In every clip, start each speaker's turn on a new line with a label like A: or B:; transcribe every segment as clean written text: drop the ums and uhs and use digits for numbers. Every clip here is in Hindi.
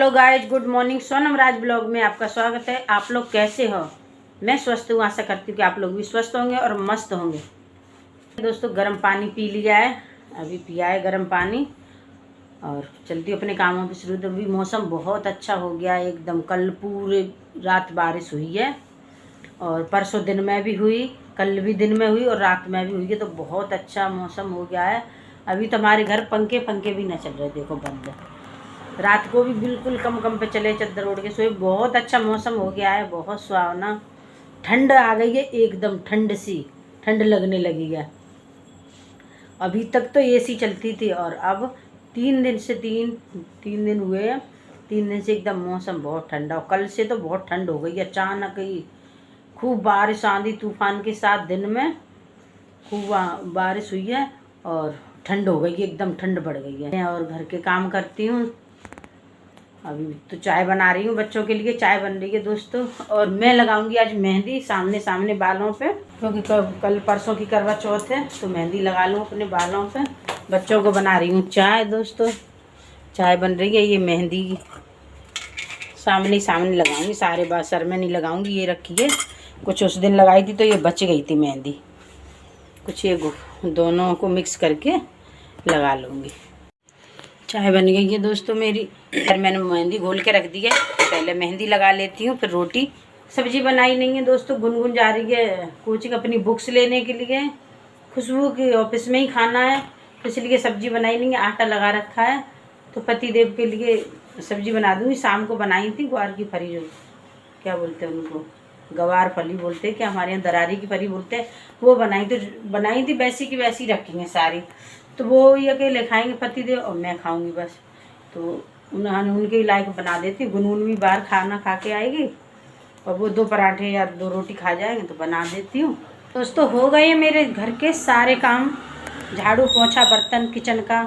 A: Hello guys, good morning. Sonam Raj blog में आपका स्वागत है। आप लोग कैसे हो? मैं स्वस्थ हूँ। आशा करती हूँ कि आप लोग भी स्वस्थ होंगे और मस्त होंगे। दोस्तों, गर्म पानी पी लिया है, अभी पिया है गर्म पानी और चलती हूँ अपने कामों पे शुरू। अभी मौसम बहुत अच्छा हो गया है एकदम। कल पूरे रात बारिश हुई है और परसों दिन में भी हुई, कल भी दिन में हुई और रात में भी हुई है, तो बहुत अच्छा मौसम हो गया है। अभी तो हमारे घर पंखे भी न चल रहे, देखो बंद है। रात को भी बिल्कुल कम पे चले, चद्दर ओढ़ के सोए। बहुत अच्छा मौसम हो गया है, बहुत सुहावना। ठंड आ गई है एकदम, ठंड लगने लगी है। अभी तक तो एसी चलती थी और अब 3 दिन हुए हैं। 3 दिन से एकदम मौसम बहुत ठंडा, और कल से तो बहुत ठंड हो गई। अचानक ही खूब बारिश, आंधी तूफान के साथ दिन में खूब बारिश हुई है और ठंड हो गई, एकदम ठंड बढ़ गई है। और घर के काम करती हूँ। अभी तो चाय बना रही हूँ बच्चों के लिए, चाय बन रही है दोस्तों। और मैं लगाऊंगी आज मेहंदी सामने बालों पे, क्योंकि कल परसों की करवा चौथ है, तो मेहंदी लगा लूँ अपने बालों पे। बच्चों को बना रही हूँ चाय दोस्तों, चाय बन रही है। ये मेहंदी सामने लगाऊंगी, सारे बाल सर में नहीं लगाऊंगी। ये रखी है, कुछ उस दिन लगाई थी तो ये बच गई थी मेहंदी, कुछ ये दोनों को मिक्स करके लगा लूँगी। चाय बन गई है दोस्तों मेरी। फिर मैंने मेहंदी घोल के रख दी है, पहले मेहंदी लगा लेती हूँ, फिर रोटी। सब्जी बनाई नहीं है दोस्तों, गुनगुन जा रही है कोचिंग अपनी बुक्स लेने के लिए। खुशबू की ऑफिस में ही खाना है, तो इसलिए सब्जी बनाई नहीं है। आटा लगा रखा है, तो पति देव के लिए सब्जी बना दूँगी। शाम को बनाई थी ग्वार की फली, जो क्या बोलते हैं उनको, गवार फली बोलते हैं, क्या हमारे यहाँ दरारी की फली बोलते हैं, वो बनाई थी वैसी की वैसी रखी हैं सारी। तो वो ये अकेले खाएंगे पति देव और मैं खाऊंगी बस। तो उन्होंने उनके लायक बना देती। गुनगुन भी बाहर खाना खा के आएगी और वो 2 पराठे या 2 रोटी खा जाएंगे, तो बना देती हूँ। दोस्तों, हो गए मेरे घर के सारे काम, झाड़ू पोछा बर्तन किचन का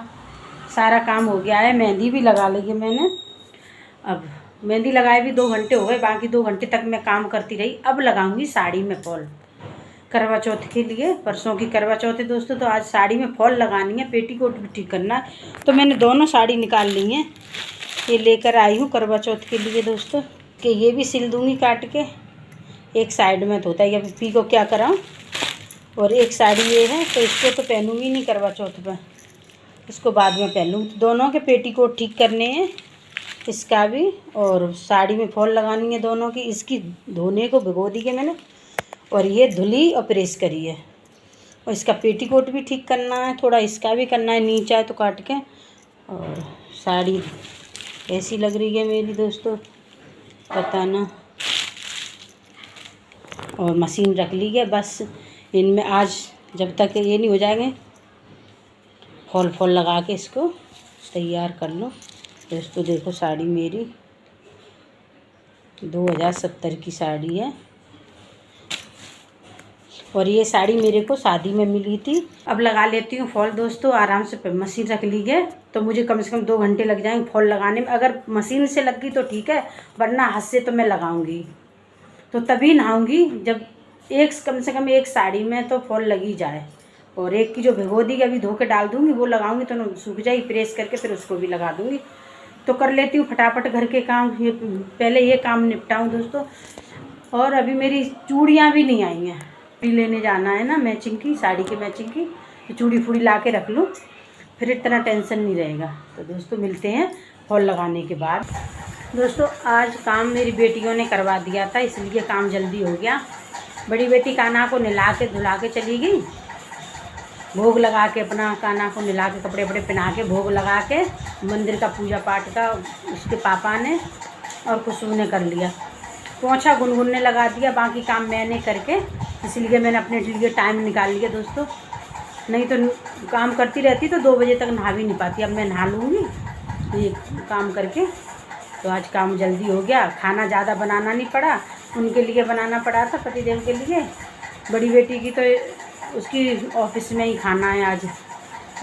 A: सारा काम हो गया है। मेहंदी भी लगा ली है मैंने। अब मेहंदी लगाए भी 2 घंटे हो गए, बाकी 2 घंटे तक मैं काम करती रही। अब लगाऊंगी साड़ी में फॉल करवा चौथ के लिए। परसों की करवा चौथ है दोस्तों, तो आज साड़ी में फॉल लगानी है, पेटीकोट भी ठीक करना है। तो मैंने दोनों साड़ी निकाल ली हैं, ये लेकर आई हूँ करवा चौथ के लिए दोस्तों। कि ये भी सिल दूँगी काट के, एक साइड में तो होता है, या पी को क्या कराऊँ। और एक साड़ी ये है, तो इसको तो पहनूँगी नहीं करवा चौथ पर, इसको बाद में पहन लूँगी। दोनों के पेटीकोट ठीक करने हैं, इसका भी और साड़ी में फॉल लगानी है दोनों की। इसकी धोने को भिगो दी है मैंने, और ये धुली और प्रेस करी है। और इसका पेटीकोट भी ठीक करना है, थोड़ा इसका भी करना है, नीचा है तो काट के। और साड़ी ऐसी लग रही है मेरी दोस्तों, बताना। और मशीन रख ली है, बस इनमें आज जब तक ये नहीं हो जाएंगे फॉल लगा के इसको तैयार कर लो दोस्तों। देखो साड़ी मेरी 2070 की साड़ी है, और ये साड़ी मेरे को शादी में मिली थी। अब लगा लेती हूँ फॉल दोस्तों, आराम से मशीन रख ली है, तो मुझे कम से कम 2 घंटे लग जाएंगे फॉल लगाने में। अगर मशीन से लग गई तो ठीक है, वरना हाथ से तो मैं लगाऊंगी, तो तभी नहाऊंगी जब कम से कम एक साड़ी में तो फॉल लगी जाए। और एक की जो भिगो दी अभी धो के डाल दूँगी, वो लगाऊंगी तो सूख जाएगी, प्रेस करके फिर उसको भी लगा दूँगी। तो कर लेती हूँ फटाफट घर के काम, ये पहले ये काम निपटाऊँ दोस्तों। और अभी मेरी चूड़ियाँ भी नहीं आई हैं, लेने जाना है ना मैचिंग की, साड़ी के मैचिंग की, तो चूड़ी फूड़ी ला के रख लूँ, फिर इतना टेंशन नहीं रहेगा। तो दोस्तों मिलते हैं फॉल लगाने के बाद। दोस्तों, आज काम मेरी बेटियों ने करवा दिया था, इसलिए काम जल्दी हो गया। बड़ी बेटी कान्हा को नहला के धुला के चली गई, भोग लगा के अपना कान्हा को नहला के कपड़े वपड़े पहना के भोग लगा के मंदिर का पूजा पाठ का उसके पापा ने और खुशबू ने कर लिया। पोछा गुनगुन ने लगा दिया, बाकी काम मैंने करके, इसलिए मैंने अपने लिए टाइम निकाल लिया दोस्तों। नहीं तो काम करती रहती तो 2 बजे तक नहा भी नहीं पाती। अब मैं नहा लूँगी ये काम करके, तो आज काम जल्दी हो गया। खाना ज़्यादा बनाना नहीं पड़ा, उनके लिए बनाना पड़ा था पतिदेव के लिए। बड़ी बेटी की तो उसकी ऑफिस में ही खाना है आज,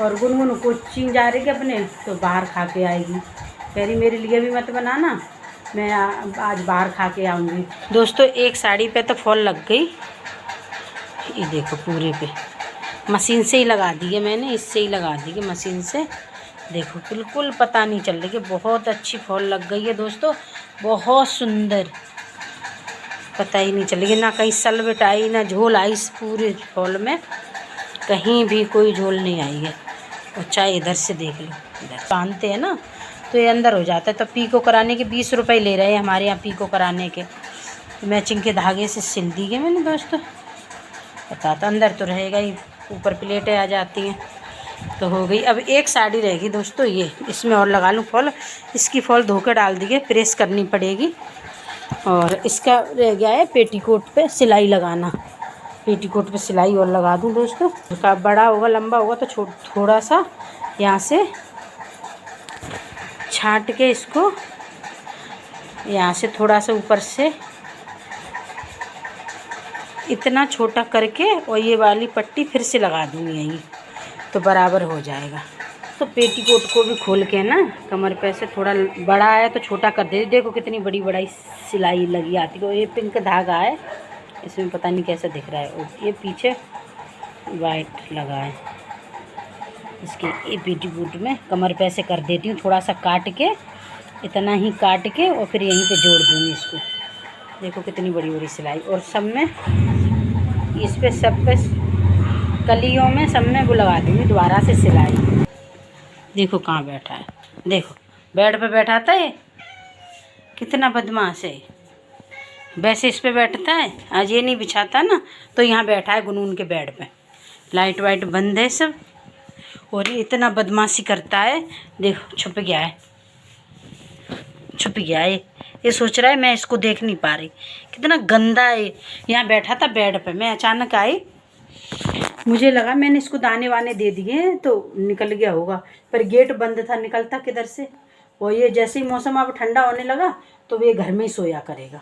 A: और गुनगुन कोचिंग जा रही है अपने, तो बाहर खा के आएगी। कह रही मेरे लिए भी मत बनाना, मैं आज बाहर खा के आऊँगी। दोस्तों, एक साड़ी पे तो फॉल लग गई, ये देखो पूरे पे मशीन से ही लगा दी है मैंने, इससे ही लगा दी है मशीन से। देखो बिल्कुल पता नहीं चल रही कि बहुत अच्छी फॉल लग गई है दोस्तों, बहुत सुंदर। पता ही नहीं चल रही ना कहीं सलवट आई ना झोल आई, इस पूरे फॉल में कहीं भी कोई झोल नहीं आई है। और चाहे इधर से देख लो, इधर बांधते हैं ना तो ये अंदर हो जाता है। तो पीको कराने के 20 रुपये ले रहे हैं हमारे यहाँ पीको कराने के। मैचिंग के धागे से सिल दी गए मैंने दोस्तों। पता तो अंदर तो रहेगा ही, ऊपर प्लेटें आ जाती हैं तो हो गई। अब एक साड़ी रहेगी दोस्तों, ये इसमें और लगा लूँ फॉल। इसकी फॉल धो के डाल दी है, प्रेस करनी पड़ेगी। और इसका रह गया है पेटीकोट पे सिलाई लगाना। पेटीकोट पे सिलाई और लगा दूँ दोस्तों। का बड़ा होगा लंबा होगा तो थोड़ा सा यहाँ से छांट के इसको यहाँ से थोड़ा सा ऊपर से इतना छोटा करके और ये वाली पट्टी फिर से लगा दूँगी यहीं, तो बराबर हो जाएगा। तो पेटीकोट को भी खोल के ना कमर पे से थोड़ा बड़ा है तो छोटा कर दे। देखो कितनी बड़ी बड़ी सिलाई लगी आती है। ये पिंक धागा है, इसमें पता नहीं कैसा दिख रहा है। और ये पीछे वाइट लगा है इसके। ये पेटीकोट में कमर पे से कर देती हूँ, थोड़ा सा काट के, इतना ही काट के और फिर यहीं पे जोड़ दूँगी इसको। देखो कितनी बड़ी बड़ी सिलाई। और सब में इस पे सब पे कलियों में सब में वो लगा दूँगी दोबारा से सिलाई। देखो कहाँ बैठा है, देखो बेड पे बैठा था ये, कितना बदमाश है। वैसे इस पे बैठता है, आज ये नहीं बिछाता ना तो यहाँ बैठा है गुनून के बेड पे। लाइट वाइट बंद है सब, और ये इतना बदमाशी करता है। देखो छुप गया है, छुप गया है। ये सोच रहा है मैं इसको देख नहीं पा रही, कितना गंदा है। यहाँ बैठा था बेड पे, मैं अचानक आई, मुझे लगा मैंने इसको दाने वाने दे दिए तो निकल गया होगा, पर गेट बंद था, निकलता किधर से। और ये जैसे ही मौसम अब ठंडा होने लगा तो ये घर में ही सोया करेगा,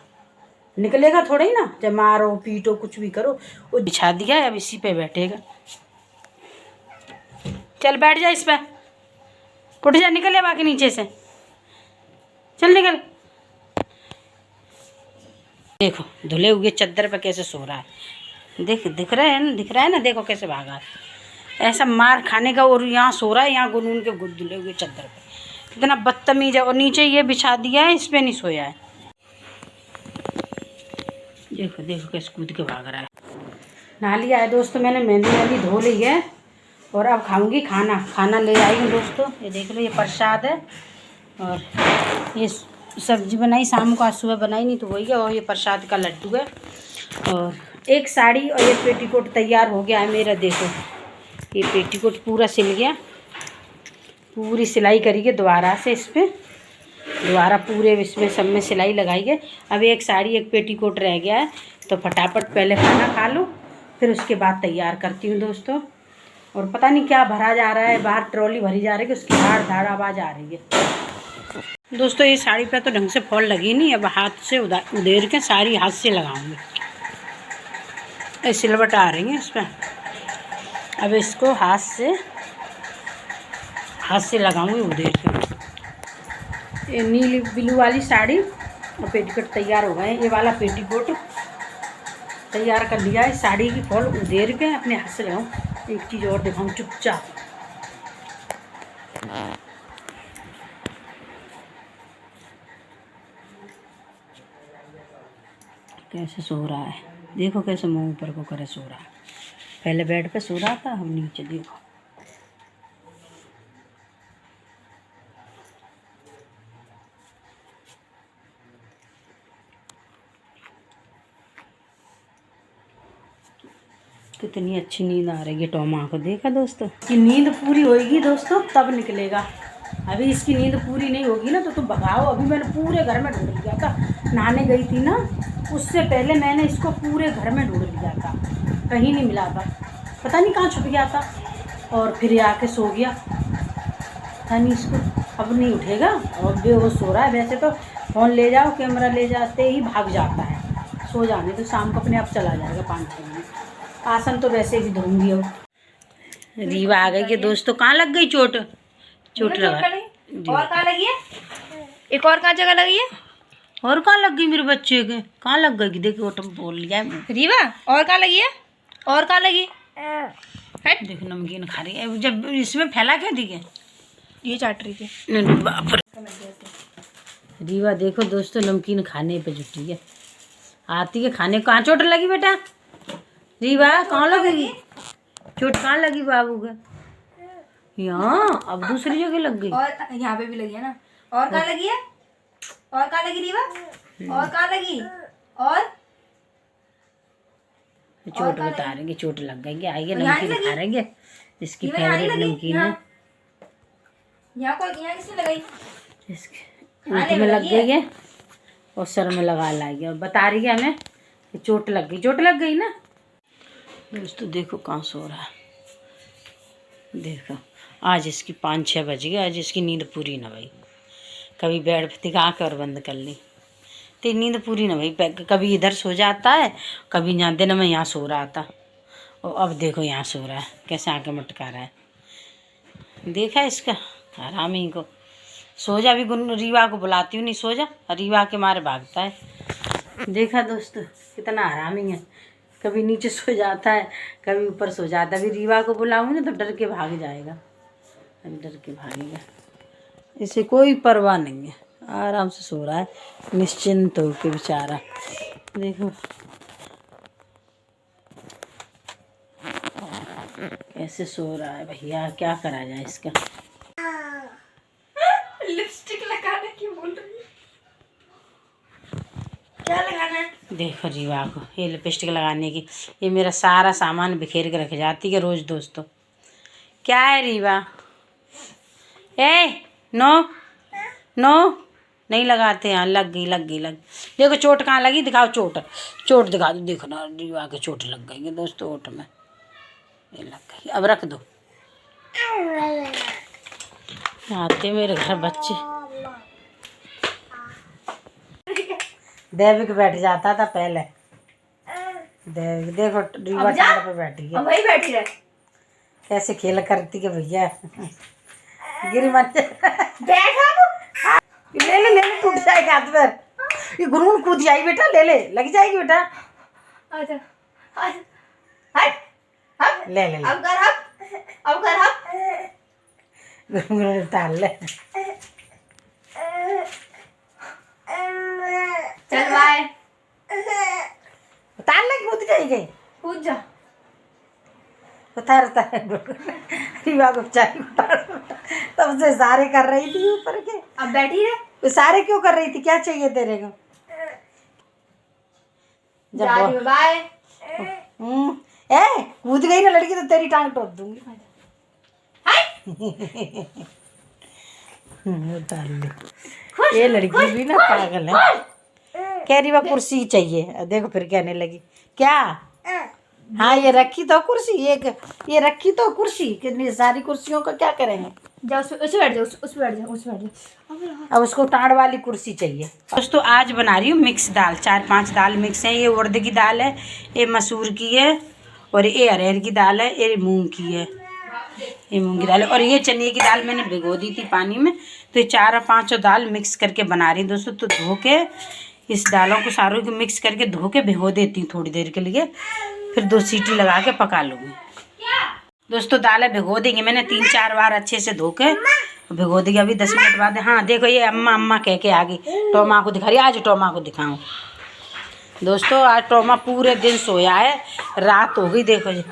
A: निकलेगा थोड़ा ही ना। जब मारो पीटो कुछ भी करो, वो बिछा दिया है अब इसी पे बैठेगा। चल बैठ जा इस पे, उठ जा, निकल जा बाकी नीचे से, चल निकल। देखो धुले हुए चद्दर पे कैसे सो रहा है, दिख रहा है ना, देखो कैसे भागा है। ऐसा मार खाने का, और यहाँ सो रहा है, यहाँ गुनून के धुले हुए चद्दर पे। कितना बदतमीज है। और नीचे ये बिछा दिया है, इस पे नहीं सोया है। देखो देखो कैसे कूद के भाग रहा है। नहा लिया है दोस्तों मैंने, मेहंदी धो ली है और अब खाऊंगी खाना ले आई हूँ दोस्तों। ये देख लो, ये प्रसाद है और ये सब्जी बनाई शाम को, आज सुबह बनाई नहीं तो वही है। और ये प्रसाद का लड्डू है और एक साड़ी और ये पेटीकोट तैयार हो गया है मेरा। देखो ये पेटीकोट पूरा सिल गया, पूरी सिलाई करी है दोबारा से, इस पर दोबारा पूरे इसमें सब में सिलाई लगाई है। अब एक साड़ी एक पेटीकोट रह गया है, तो फटाफट पहले खाना खा लो, फिर उसके बाद तैयार करती हूँ दोस्तों। और पता नहीं क्या भरा जा रहा है, बाहर ट्रॉली भरी जा रही है, उसकी धाड़ धाड़ आवाज़ आ रही है दोस्तों। ये साड़ी पे तो ढंग से फॉल लगी नहीं, अब हाथ से उधेर के साड़ी हाथ से लगाऊंगी। सिलवट आ रही है इस पर, अब इसको हाथ से लगाऊंगी उधेर के। ये नीली ब्लू वाली साड़ी और पेटीकोट तैयार हो गए। ये वाला पेटीकोट तैयार कर लिया है, साड़ी की फॉल उधेर के अपने हाथ से लगाऊँ। एक चीज़ और दिखाऊँ चुपचाप, कैसे सो रहा है। देखो कैसे मुंह ऊपर को करे सो रहा है। पहले बेड पे सो रहा था, हम नीचे। देखो कितनी अच्छी नींद आ रही है टोमा को। देखा दोस्तों, कि नींद पूरी होएगी दोस्तों तब निकलेगा। अभी इसकी नींद पूरी नहीं होगी ना तो तुम भगाओ। अभी मैंने पूरे घर में ढूंढ लिया था, नहाने गई थी ना उससे पहले मैंने इसको पूरे घर में ढूंढ लिया था, कहीं नहीं मिला था, पता नहीं कहाँ छुप गया था। और फिर आके सो गया, पता नहीं इसको अब नहीं उठेगा। और बेहोश सो रहा है। वैसे तो फ़ोन ले जाओ, कैमरा ले जाते ही भाग जाता है। सो जाने तो शाम को अपने आप चला जाएगा 5-6 मिनट। आसन तो वैसे भी धोऊंगी। अब रीवा आ गई है दोस्तों। कहाँ लग गई चोट लगा।
B: और कहाँ लगी है? एक और कहाँ जगह लगी है?
A: और कहाँ लग गई मेरे बच्चे के? कहाँ लग गई? देखो तुम बोल लिया है
B: रीवा। और कहाँ लगी है? और कहाँ लगी?
A: देखो नमकीन खा रही है। जब इसमें फैला क्या दी है?
B: ये चाट रही थी।
A: बाप रे। रीवा देखो दोस्तों नमकीन खाने पे जुटी है, आती है खाने। कहाँ चोट लगी बेटा? रीवा कहाँ लगेगी चोट? कहाँ लगी बाबू का? यहाँ। अब दूसरी जगह लग गई।
B: और यहाँ पे भी लगी है ना। और कहाँ लगी है? और कहाँ लगी रीवा? और कहाँ लगी? और
A: चोट बता रहे चोट लग गई। आइए नमकीन खा रहे इसकी फेवरेट नमकीन है।
B: यहाँ किसने लगाई?
A: इसके ऊँट में लग गई है और सर में लगा लाई और बता रही है हमें कि चोट लग गई। चोट लग गई ना दोस्तों। देखो कहाँ सो रहा है। देखो आज इसकी 5-6 बज गए। आज इसकी नींद पूरी ना भाई। कभी बेड पे दिखा कर बंद कर ली तो नींद पूरी ना भाई। कभी इधर सो जाता है, कभी यहाँ दिन में यहाँ सो रहा था और अब देखो यहाँ सो रहा है। कैसे आंखें मटका रहा है। देखा इसका आराम ही को। सो जा। अभी रीवा को बुलाती हूँ, नहीं सो जा। रीवा के मारे भागता है। देखा दोस्तों कितना आरामी है। कभी नीचे सो जाता है, कभी ऊपर सो जाता है। अभी रीवा को बुलाऊंगी ना तो डर के भाग जाएगा। अभी डर के भागेगा। इसे कोई परवाह नहीं है, आराम से सो रहा है निश्चिंत होकर बेचारा। देखो कैसे सो रहा है भैया। क्या करा जाए इसका।
B: लिपस्टिक लगाने की बोल रही है। क्या लगाना है? देखो
A: रीवा को ये लिपस्टिक लगाने की। ये मेरा सारा सामान बिखेर के रख जाती है रोज दोस्तों। क्या है रीवा? नो नो नहीं लगाते हैं। लग गई लग गई लग गई। देखो चोट कहाँ लगी दिखाओ। चोट चोट दिखा दो। देखो ना रीवा के चोट लग गई है दोस्तों ओठ में। ये लग गई। अब रख दो। आते मेरे घर बच्चे। देविक बैठ जाता था पहले। देविक देखो रीवा टांग पे बैठी है।
B: वही बैठी है।
A: कैसे खेल करती है भैया। गिर मत ले ले ले टूट जाएगा हाथ पर। ये गुरून कूद जाएगी बेटा। ले ले लग जाएगी बेटा।
B: आजा आजा हट
A: ले ले
B: अब कर
A: गुरून डाल ले।
B: चल बाय।
A: उतार ले कूद जाएगी।
B: कूद जा।
A: उतार रीवा को चाहिए तब से सारे कर रही थी ऊपर के।
B: अब बैठी है।
A: सारे क्यों कर रही थी? क्या चाहिए तेरे को?
B: बाय।
A: कूद गई ना लड़की तो तेरी टांग तोड़ दूंगी। उतार ले। ये लड़की भी ना पागल है। कह रही वह कुर्सी चाहिए। देखो फिर कहने लगी क्या। हाँ ये रखी तो कुर्सी। ये रखी तो कुर्सी। कितनी सारी कुर्सियों का क्या करेंगे।
B: जाओ उस बैठ जाओ। उस बैठ जाओ।
A: अब उसको टाड़ वाली कुर्सी चाहिए। दोस्तों आज बना रही हूँ मिक्स दाल। 4-5 दाल मिक्स है। ये उड़द की दाल है, ये मसूर की है और ये अरहर की दाल है, ये मूंग की है। ये मूंग की दाल है और ये चने की दाल मैंने भिगो दी थी पानी में। तो ये 4-5 दाल मिक्स करके बना रही दोस्तों। तो धो के इस दालों को सारों को मिक्स करके धो के भिगो देती हूँ थोड़ी देर के लिए। फिर 2 सीटी लगा के पका लूँगी। दोस्तों दालें भिगो देंगे मैंने 3-4 बार अच्छे से धो के भिगो देंगे। अभी 10 मिनट बाद। हाँ देखो ये अम्मा अम्मा कह के आ गई। टोमा को दिखा रही। आज टोमा को दिखाऊँ दोस्तों। आज टोमा पूरे दिन सोया है। रात हो गई देखो जी।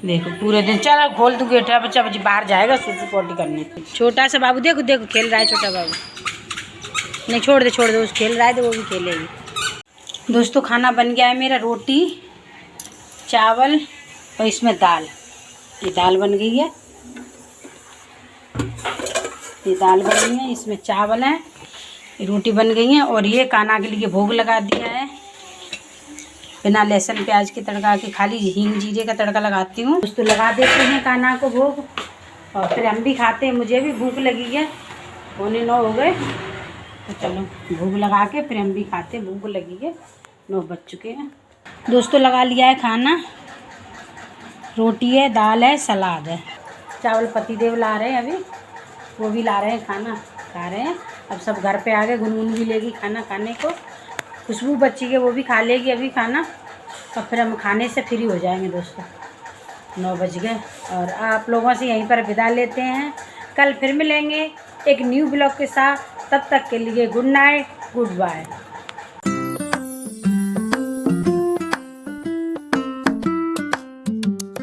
A: देखो पूरे दिन। चलो खोल दूँ गेट। बच्चा बच्ची बाहर जाएगा सूसू पोटी करने। छोटा सा बाबू देखो देखो खेल रहा है। छोटा बाबू नहीं छोड़ दे उस खेल रहा है तो वो भी खेलेगी। दोस्तों खाना बन गया है मेरा। रोटी चावल और इसमें दाल। ये दाल बन गई है। ये दाल बन गई है। इसमें चावल है, रोटी बन गई है और ये कान्हा के लिए भोग लगा दिया है। बिना लहसुन प्याज के तड़का के खाली हींग जीरे का तड़का लगाती हूँ। दोस्तों लगा देते हैं कान्हा को भोग और फिर हम भी खाते हैं। मुझे भी भूख लगी है। 9:45 हो गए तो चलो भोग लगा के फिर हम भी खाते। भूख लगी है। 9 बज चुके हैं। दोस्तों लगा लिया है खाना। रोटी है, दाल है, सलाद है। चावल पतिदेव ला रहे हैं अभी। वो भी ला रहे हैं खाना खा रहे हैं। अब सब घर पे आ गए। गुनगुन भी लेगी खाना खाने को। खुशबू बच्ची के वो भी खा लेगी अभी खाना और फिर हम खाने से फ्री हो जाएंगे दोस्तों। 9 बज गए और आप लोगों से यहीं पर विदा लेते हैं। कल फिर मिलेंगे एक न्यू ब्लॉग के साथ। तब तक के लिए गुड नाइट, गुड बाय।